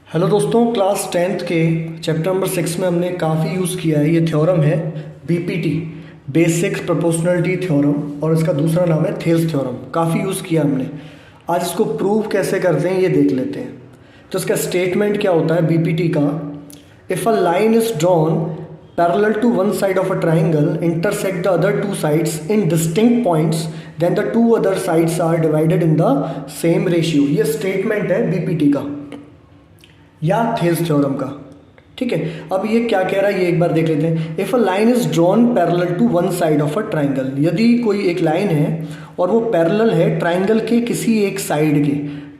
Hello दोस्तों, class 10th के chapter number 6 में हमने काफ़ी यूज़ किया है। ये थ्योरम है बीपीटी, बेसिक प्रोपोर्शनलिटी थ्योरम, और इसका दूसरा नाम है थेल्स थ्योरम। काफ़ी यूज़ किया हमने। आज इसको प्रूव कैसे करते हैं ये देख लेते हैं। तो इसका स्टेटमेंट क्या होता है बीपीटी का? If a line is drawn parallel to one side of a triangle intersect the other two sides in distinct points then the two other sides are divided in the same ratio. ये statement है BPT का या Thales theorem का। ठीक है, अब ये क्या कह रहा है ये एक बार देख लेते हैं। If a line is drawn parallel to one side of a triangle, यदि कोई एक लाइन है और वो पैरेलल है ट्राइंगल के किसी एक साइड के,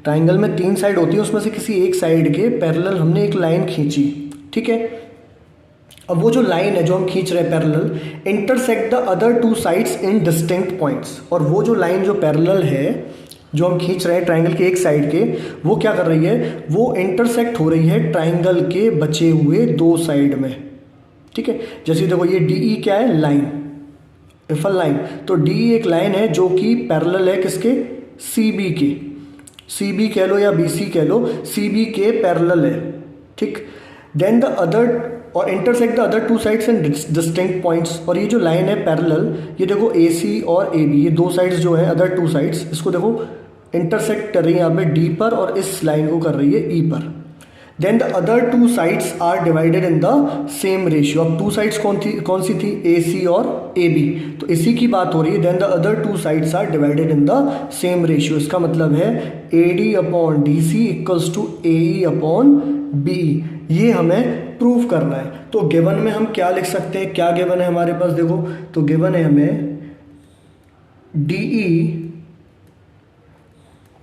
ट्राइंगल में 3 साइड होती है, उसमें से किसी एक साइड के पैरेलल हमने एक लाइन खींची। ठीक है, अब वो जो लाइन है जो हम खींच रहे हैं parallel intersect the other two sides in distinct points, और वो जो लाइन जो पैरेलल है जो हम खींच रहे हैं ट्राइंगल के एक साइड के, वो क्या कर रही है, वो इंटरसेक्ट हो रही है ट्राइंगल के बचे हुए 2 साइड में। ठीक है, जैसे देखो ये डी क्या है, लाइन, इफ अ लाइन, तो डी एक लाइन है जो कि पैरेलल है किसके, सी बी के, सी बी कह लो या बी सी कह लो, सी बी के पैरेलल है। ठीक, देन द अदर और intersect the other two sides and distinct points, और ये जो लाइन है पैरेलल, ये देखो ए सी और ए बी, ये 2 साइड्स जो है अदर 2 साइड्स, इसको देखो इंटरसेक्ट कर रही है यहाँ पे डी पर और इस लाइन को कर रही है ई पर। Then the other 2 sides are divided in the same ratio. अब 2 साइड्स कौन सी थी, ए सी और ए बी, तो इसी की बात हो रही है। Then the other 2 sides are divided in the same ratio. इसका मतलब है A D upon D C equals to A E upon B. ये हमें प्रूव करना है। तो गिवन में हम क्या लिख सकते हैं, क्या गिवन है हमारे पास, देखो तो गिवन है हमें D E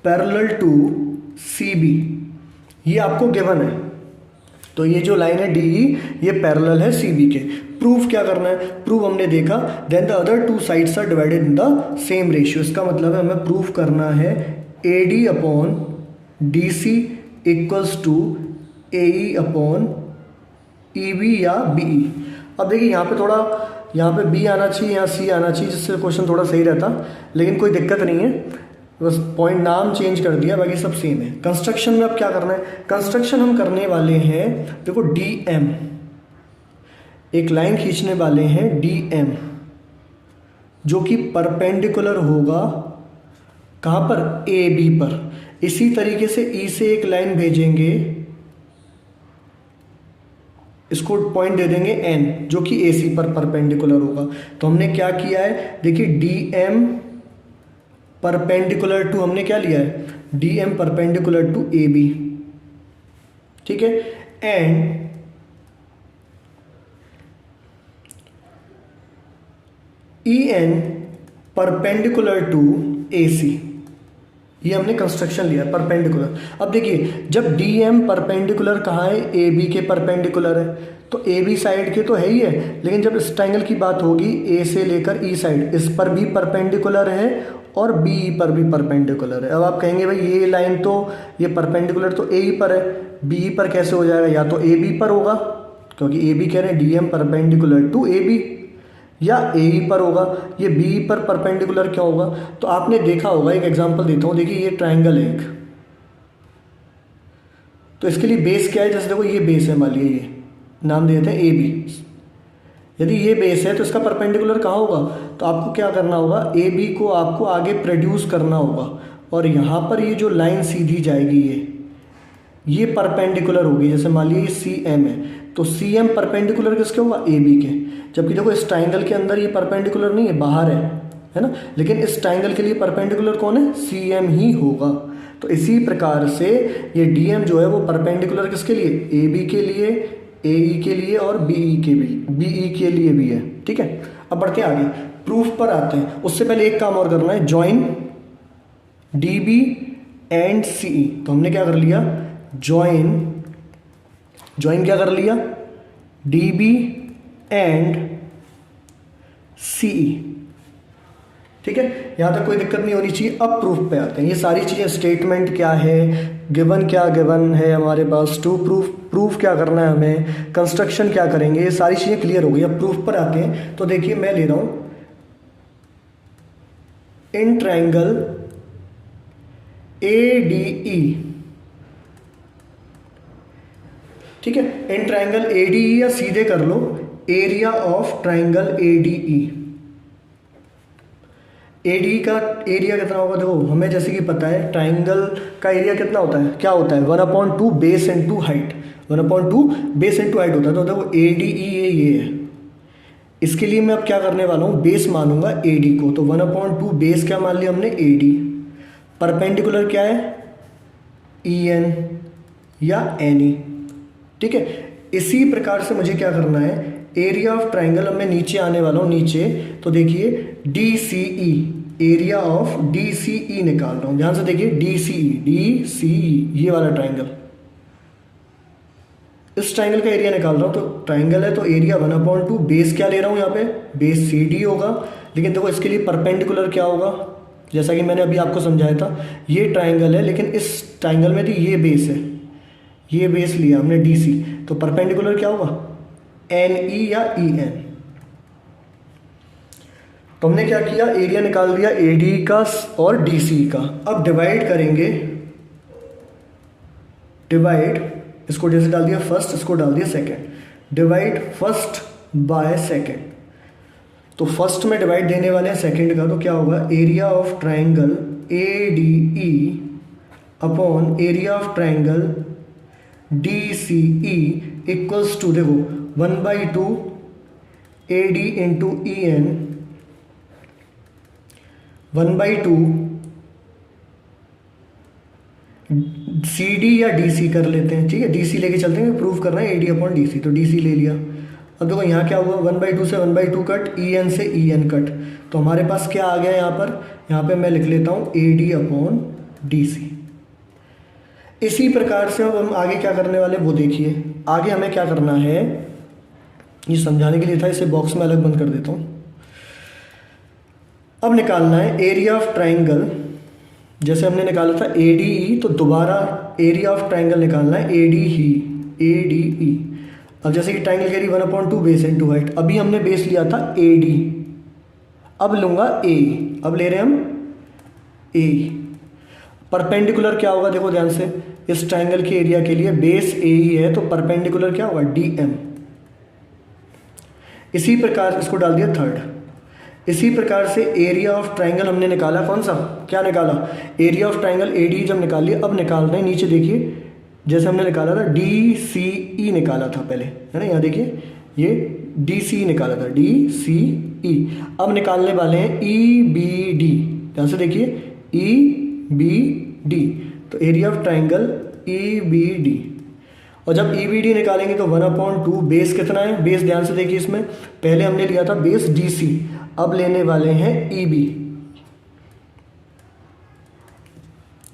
parallel to C B, ये आपको गिवन है। तो ये जो लाइन है डी ई ये पैरेलल है सी बी के। प्रूफ क्या करना है, प्रूफ हमने देखा then the other 2 sides are divided in the same ratio. इसका मतलब है हमें प्रूफ करना है A D upon D C equals to A E upon E B या बी ई। अब देखिए यहाँ पे थोड़ा, यहाँ पे बी आना चाहिए, यहाँ सी आना चाहिए, जिससे क्वेश्चन थोड़ा सही रहता, लेकिन कोई दिक्कत नहीं है, बस पॉइंट नाम चेंज कर दिया, बाकी सब सेम है। कंस्ट्रक्शन में अब क्या करना है, कंस्ट्रक्शन हम करने वाले हैं, देखो डी एम, एक लाइन खींचने वाले हैं डी एम जो कि परपेंडिकुलर होगा कहाँ पर, ए बी पर। इसी तरीके से ई से एक लाइन भेजेंगे, इसको पॉइंट दे देंगे एन जो कि ए सी पर परपेंडिकुलर होगा। तो हमने क्या किया है, देखिए डी एम परपेंडिकुलर टू, हमने क्या लिया है, D M perpendicular to A B. ठीक है, and E N perpendicular to A C, ये हमने कंस्ट्रक्शन लिया परपेंडिकुलर। अब देखिए जब डी एम परपेंडिकुलर कहाँ है, ए बी के परपेंडिकुलर है, तो ए बी साइड के तो है ही है, लेकिन जब इस ट्रायंगल की बात होगी ए से लेकर ई साइड, इस पर भी परपेंडिकुलर है और बी पर भी परपेंडिकुलर है। अब आप कहेंगे भाई ये लाइन तो, ये परपेंडिकुलर तो ए पर है, बी पर कैसे हो जाएगा, या तो ए बी पर होगा, क्योंकि ए बी कह रहे हैं D M perpendicular to A B, या ए ई पर होगा, ये बी पर परपेंडिकुलर क्या होगा। तो आपने देखा होगा, एक एग्जांपल देता हूँ, देखिए ये ट्रायंगल है एक, तो इसके लिए बेस क्या है, जैसे देखो ये बेस है, मान लीजिए ये नाम दे देते हैं ए बी। यदि ये बेस है तो इसका परपेंडिकुलर कहाँ होगा, तो आपको क्या करना होगा, ए बी को आपको आगे प्रोड्यूस करना होगा, और यहाँ पर ये जो लाइन सीधी जाएगी ये परपेंडिकुलर होगी। जैसे मान लीजिए सी एम है, तो सी एम परपेंडिकुलर किसके होगा, ए बी के। जबकि देखो इस ट्राइंगल के अंदर ये परपेंडिकुलर नहीं है, बाहर है ना, लेकिन इस ट्राइंगल के लिए परपेंडिकुलर कौन है, सी एम ही होगा। तो इसी प्रकार से ये डी एम जो है वो परपेंडिकुलर किसके लिए, ए बी के लिए, ए ई के लिए और बी ई के भी, बी ई के लिए भी है। ठीक है, अब बढ़ते हैं आगे, प्रूफ पर आते हैं। उससे पहले एक काम और करना है, जॉइन डी बी एंड सी ई। तो हमने क्या कर लिया, जॉइन क्या कर लिया, डी बी एंड सी ई। ठीक है, यहां तक कोई दिक्कत नहीं होनी चाहिए। अब प्रूफ पे आते हैं, ये सारी चीजें, स्टेटमेंट क्या है, गिवन क्या गिवन है हमारे पास, टू प्रूफ क्या करना है हमें, कंस्ट्रक्शन क्या करेंगे, ये सारी चीजें क्लियर हो गई। अब प्रूफ पर आते हैं। तो देखिए मैं ले रहा हूं in triangle A D E ठीक है। इन ट्राइंगल ADE या सीधे कर लो area of triangle ADE। ADE का एरिया कितना होगा, देखो हमें जैसे कि पता है ट्राइंगल का एरिया कितना होता है, क्या होता है 1/2 base into height, 1/2 base into height होता है। तो देखो ADE ये है। इसके लिए मैं अब क्या करने वाला हूँ, बेस मानूंगा AD को। तो 1/2 बेस क्या मान लिया हमने AD। परपेंडिकुलर क्या है EN या NE। ठीक है। इसी प्रकार से मुझे क्या करना है, एरिया ऑफ ट्राइंगल, अब मैं नीचे आने वाला हूँ नीचे। तो देखिए DCE, एरिया ऑफ DCE निकाल रहा हूँ, ध्यान से देखिए DCE ये वाला ट्राइंगल, इस ट्राइंगल का एरिया निकाल रहा हूँ। तो ट्राइंगल है तो एरिया 1/2 बेस क्या ले रहा हूँ यहाँ पे, बेस CD होगा। लेकिन देखो इसके लिए परपेंडिकुलर क्या होगा, जैसा कि मैंने अभी आपको समझाया था, ये ट्राइंगल है लेकिन इस ट्राइंगल में भी ये बेस है, ये बेस लिया हमने DC। तो परपेंडिकुलर क्या होगा NE या EN। तो हमने क्या किया, एरिया निकाल दिया AD का और DC का। अब डिवाइड करेंगे, डिवाइड, इसको जैसे डाल दिया फर्स्ट, इसको डाल दिया second. Divide first by second. तो फर्स्ट में डिवाइड देने वाले हैं सेकंड का, तो क्या होगा area of triangle ADE upon area of triangle DCE equals to, देखो 1/2 AD इंटू EN, 1/2 CD या DC कर लेते हैं। ठीक है, DC लेके चलते हैं, प्रूव करना है AD अपॉन DC। तो DC ले लिया। अब देखो यहाँ क्या हुआ, 1/2 से 1/2 कट, EN से EN कट। तो हमारे पास क्या आ गया यहाँ पे मैं लिख लेता हूँ AD अपॉन DC। इसी प्रकार से अब हम आगे क्या करने वाले वो देखिए। आगे हमें क्या करना है, ये समझाने के लिए था, इसे बॉक्स में अलग बंद कर देता हूँ। अब निकालना है एरिया ऑफ ट्राइंगल, जैसे हमने निकाला था ADE, तो दोबारा एरिया ऑफ ट्राइंगल निकालना है ADE। अब जैसे कि ट्राइंगल कह रही 1/2 बेस इंटू हाइट, अभी हमने बेस लिया था AD, अब लूँगा A, अब ले रहे हैं हम A। परपेंडिकुलर क्या होगा, देखो ध्यान से, इस ट्राइंगल के एरिया के लिए बेस AE है, तो परपेंडिकुलर क्या होगा DM। इसी प्रकार इसको डाल दिया थर्ड। इसी प्रकार से एरिया ऑफ ट्राइंगल हमने निकाला, कौन सा, क्या निकाला, एरिया ऑफ ट्राइंगल AD जब निकाल लिया। अब निकाल रहे हैं नीचे, देखिए जैसे हमने निकाला था DCE निकाला था पहले, है ना, यहाँ देखिए ये DCE निकाला था, DCE। अब निकालने वाले हैं EBD, ध्यान से देखिए EBD। तो एरिया ऑफ ट्राइंगल EBD, और जब EBD निकालेंगे तो 1/2 बेस कितना है, बेस ध्यान से देखिए, इसमें पहले हमने लिया था बेस DC, अब लेने वाले हैं EB।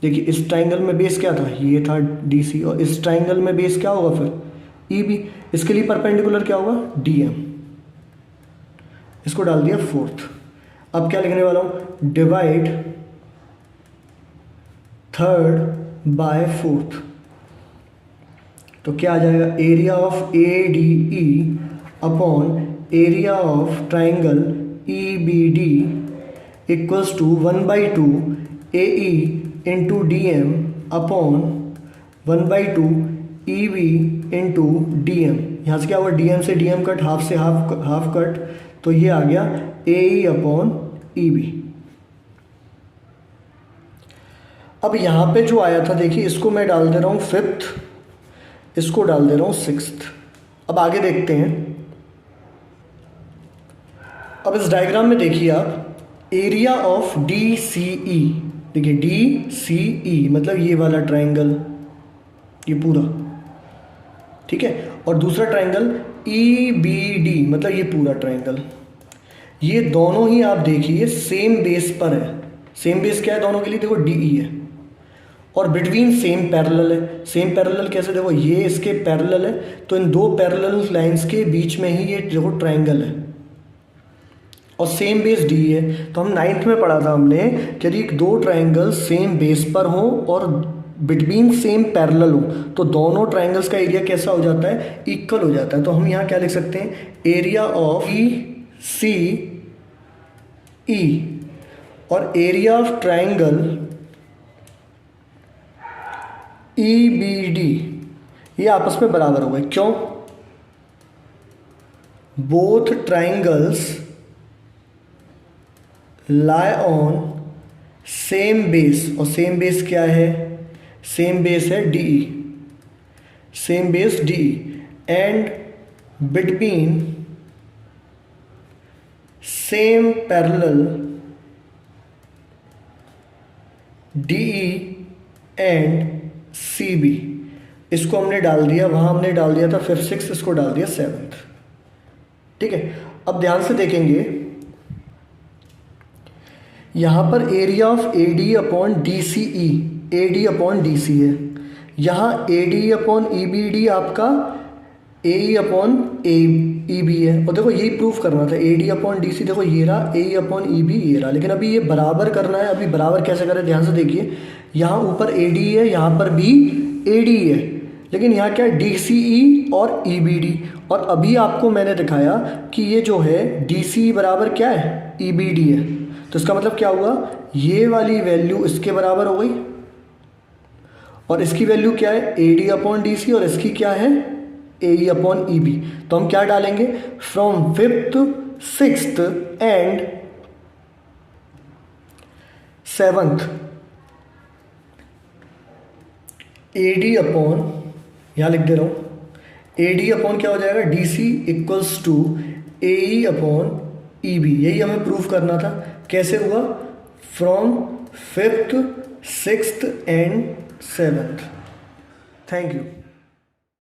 देखिए इस ट्राइंगल में बेस क्या था, ये था DC, और इस ट्राइंगल में बेस क्या होगा फिर EB। इसके लिए परपेंडिकुलर क्या होगा DM। इसको डाल दिया फोर्थ। अब क्या लिखने वाला हूँ, डिवाइड थर्ड बाय फोर्थ। तो क्या आ जाएगा, area of ADE upon area of triangle EBD equals to 1/2 AE into DM upon 1/2 EB into DM। यहाँ से क्या हुआ, DM से DM कट, हाफ से हाफ कट, तो ये आ गया AE अपॉन EB। अब यहाँ पे जो आया था देखिए, इसको मैं डाल दे रहा हूँ फिफ्थ, इसको डाल दे रहा हूँ सिक्स्थ। अब आगे देखते हैं। अब इस डायग्राम में देखिए आप, एरिया ऑफ DCE, देखिए DCE मतलब ये वाला ट्राइंगल, ये पूरा, ठीक है, और दूसरा ट्राइंगल EBD मतलब ये पूरा ट्राइंगल। ये दोनों ही आप देखिए सेम बेस पर है। सेम बेस क्या है दोनों के लिए, देखो DE है, और बिटवीन सेम पैरेलल है। सेम पैरेलल कैसे, देखो ये इसके पैरेलल है, तो इन दो पैरेलल लाइंस के बीच में ही ये देखो ट्राइंगल है, और सेम बेस DE है। तो हम 9th में पढ़ा था हमने कि यदि दो ट्राइंगल सेम बेस पर हो और बिटवीन सेम पैरेलल हो, तो दोनों ट्राइंगल्स का एरिया कैसा हो जाता है, इक्वल हो जाता है। तो हम यहाँ क्या लिख सकते हैं, एरिया ऑफ ECE और एरिया ऑफ ट्राइंगल EBD, ये आपस में बराबर हो गए। क्यों? Both triangles lie on same base, और सेम बेस क्या है? सेम बेस है DE, same base DE, and between same parallel DE and CB। इसको हमने डाल दिया, वहां हमने डाल दिया था 5th 6th, इसको डाल दिया 7th। ठीक है, अब ध्यान से देखेंगे, यहां पर area of AD upon DCE, AD upon DC है। यहां AD अपॉन EBD आपका AE अपॉन EB है। और देखो यही प्रूफ करना था, AD अपॉन DC, देखो ये रहा, AE अपॉन EB ये रहा। लेकिन अभी ये बराबर करना है। अभी बराबर कैसे करें? ध्यान से देखिए, यहाँ ऊपर AD है, यहाँ पर भी AD है, लेकिन यहाँ क्या है? DCE और EBD। और अभी आपको मैंने दिखाया कि ये जो है DCE बराबर क्या है? EBD है। तो इसका मतलब क्या हुआ? ये वाली वैल्यू इसके बराबर हो गई, और इसकी वैल्यू क्या है? AD अपॉन DC, और इसकी क्या है? AE upon EB। तो हम क्या डालेंगे? From 5th 6th and 7th AD upon, यहाँ लिख दे रहा हूँ, AD अपॉन क्या हो जाएगा? DC equals to AE upon EB। यही हमें प्रूफ करना था। कैसे हुआ? From 5th 6th and 7th। Thank you.